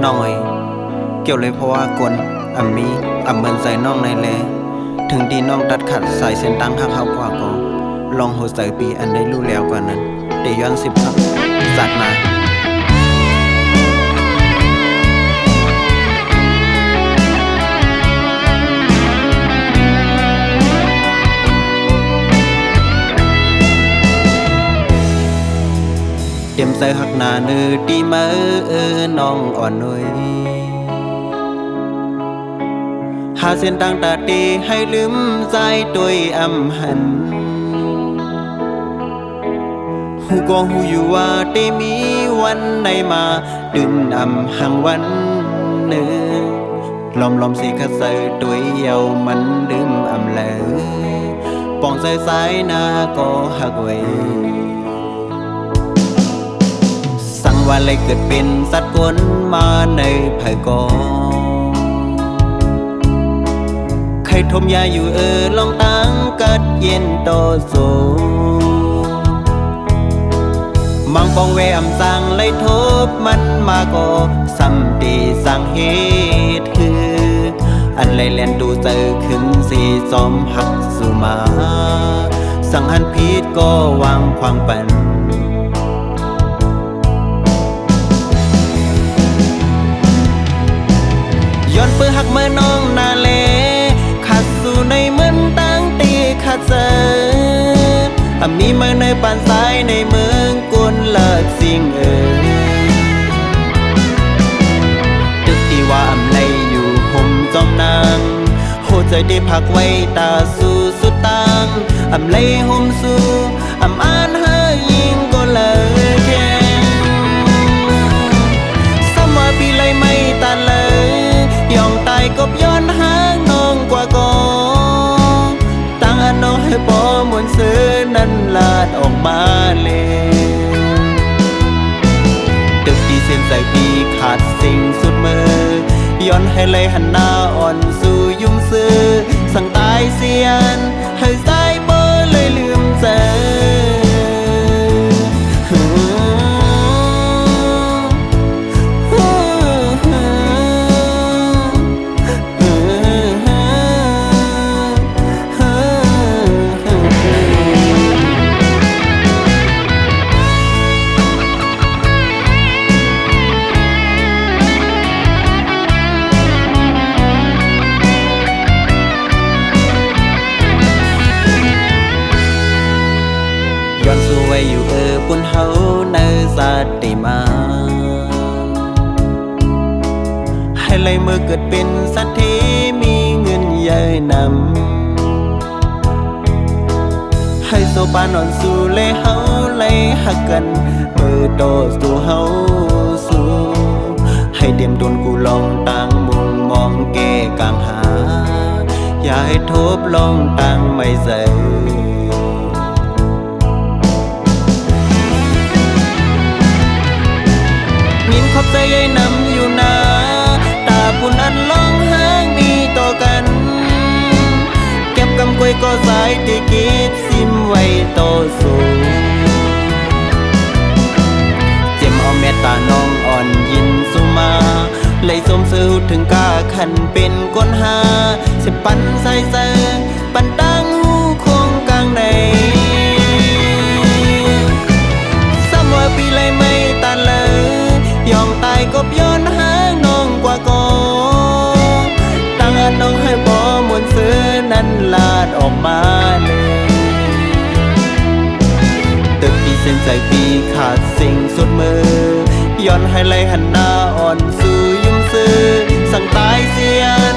น้องเอ้ยเกี่ยวเลยเพราะว่ากวนมีเหมือนใส่น้องในแลถึงดีน้องตัดขัดสายเส้นตั้งหักเขากว่าก็ลองโหใส่ปีอันได้รู้แล้วกว่านั้นเดย้อน10ครับสัตว์มาเต็มใส่หักหน้าเนื้อดีมาน้องอ่อนนุ่ยหาเส้นตั้งตาตีให้ลืมใจตัวหันหูก็หูอยู่ว่าได้มีวันไหนมาดึงหังวันหนึ่งลอมสิขัดใส่ตัวเยามันลืมแล้วปองใส่สายหน้าก็หักไว้สั่งว่าเลยเกิดเป็นสัตว์กลมาในภายกองใครทมยาอยู่ลองตั้งกัดเย็นโตโซมังปองเวสั่งเลยทบมันมาก็ซ้ำดีสั่งเหตุคืออันเลยเล่นดูเจอขึ้นสีจอมหักสู่มาสั่งหันผิดก็วางความปันย้อนเปื้อหักเมื่อน้องนาเลขัดสู่ในเหมือนตั้งตีขัดเจอมีเมื่อในปานซ้ายในเมืองกุนเลิศสิ่งตึกที่ว่าเลยอยู่ห่มจอมนางโหใจได้พักไว้ตาสู่สุดตังเลยห่มสู่อ่านหายิงก็เลยแค่สมว่าปีเลยไม่ตันเลยยองตายกบย้อนหางน้องกว่าก่อตั้งอันน้องให้ปอมวนซื้อนั้นลาดออกมาเลยตึกที่เส้นใส่ปีขาดสิ่งสุดมือย้อนให้เลยหันหน้าอ่อนสู่ยุ่งซื้อสั่งตายเสียนให้สายเบอร์เลยลืมเจอย้อนสู่ไว้อยู่ปุ่นเฮาในสัตติมาให้เลยเมื่อเกิดเป็นสัตว์ที่มีเงินใหญ่นำให้โซปานอนสู่เลยเฮาเลยหักกันมือโตสู่เฮาสู่ให้เดียมโดนกูลองตั้งมุงมองแก้กลางหาอย่าให้ทบลองตั้งไม่ใส่มินขอบใจยัยนำอยู่นาตาปุ่นอันลองห้างมีต่อกันเก็บกำกวยก็สายติกีดซิมไว้โตสูงเจ็มเอาเมตตาน้องอ่อนยินสุมาเลยสมซื้อถึงกาขันเป็นก้นหาสิปันใส่เซิงปันตั้งหูคงกลางในสามว่าปีเลยไม่ตันเลยยองตายกบย้อนหางน้องกว่าก่อตั้งอันน้องให้บ่มวนซื้อนั้นลาดออกมาเลยตึกที่เส้นใจปีขาดสิ่งสุดมือย้อนให้เลยหันหน้าอ่อนสู่ยุ่งซื้อสั่งตายเสียน